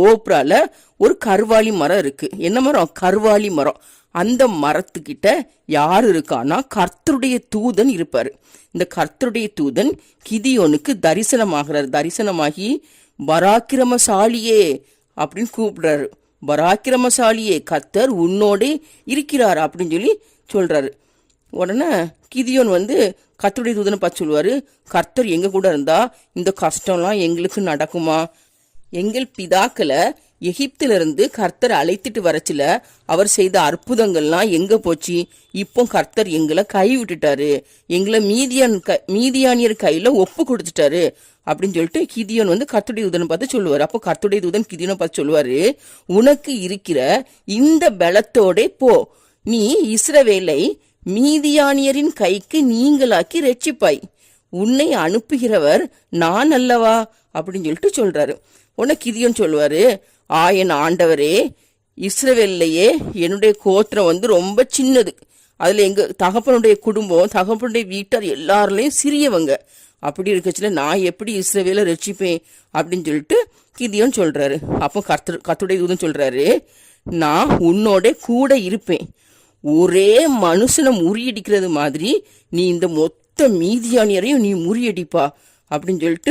ஓப்ரால ஒரு கருவாலி மரம் இருக்கு. என்ன மரம்? கருவாலி மரம். அந்த மரத்துக்கிட்ட யார் இருக்கானா கர்த்தருடைய தூதன் இருப்பாரு. இந்த கர்த்தருடைய தூதன் கிதியோனுக்கு தரிசனமாகிறார். தரிசனமாகி பராக்கிரமசாலியே அப்படின்னு கூப்பிடுறாரு. பராக்கிரமசாலியே, கர்த்தர் உன்னோடே இருக்கிறார் அப்படின்னு சொல்லி சொல்றாரு. உடனே கிதியோன் கர்த்தருடைய தூதனை பார்த்து சொல்லுவாரு, கர்த்தர் எங்க கூட இருந்தா இந்த கஷ்டம்லாம் எங்களுக்கு நடக்குமா? எங்கள் பிதாக்களை எகிப்திலிருந்து கர்த்தர் அழைத்துட்டு வரச்சுல அவர் செய்த அற்புதங்கள்லாம் எங்க போச்சு? இப்போ கர்த்தர் எங்களை கை விட்டுட்டாரு, எங்களை மீதியானியர் கையில ஒப்பு கொடுத்துட்டாரு அப்படின்னு சொல்லிட்டு கிதியோன் கர்த்தருடைய தூதனை பார்த்து சொல்லுவாரு. அப்போ கர்த்தருடைய தூதன் கிதியோனை பார்த்து சொல்லுவாரு, உனக்கு இருக்கிற இந்த பலத்தோட போ, நீ இஸ்ரவேலை மீதியானியரின் கைக்கு நீங்களாக்கி ரட்சிப்பாய், உன்னை அனுப்புகிறவர் நான் அல்லவா அப்படின்னு சொல்லிட்டு சொல்றாரு. உடனே கிதியோன் சொல்லுவாரு, என் ஆண்டவரே, இஸ்ரவேல்லையே என்னுடைய கோத்திரம் ரொம்ப சின்னது, அதுல எங்க தகப்பனுடைய குடும்பம், தகப்பனுடைய வீட்டார் எல்லாருலயும் சிறியவங்க, அப்படி இருக்கச்சுல நான் எப்படி இஸ்ரவேலை ரட்சிப்பேன் அப்படின்னு சொல்லிட்டு கிதியோன் சொல்றாரு. அப்போ கர்த்தருடைய தூதன் சொல்றாரு, நான் உன்னோட கூட இருப்பேன், ஒரே மனுஷனை முறியடிக்கிறது மாதிரி நீ இந்த மொத்த மீதியானியரையும் நீ முறியடிப்பா அப்படின்னு சொல்லிட்டு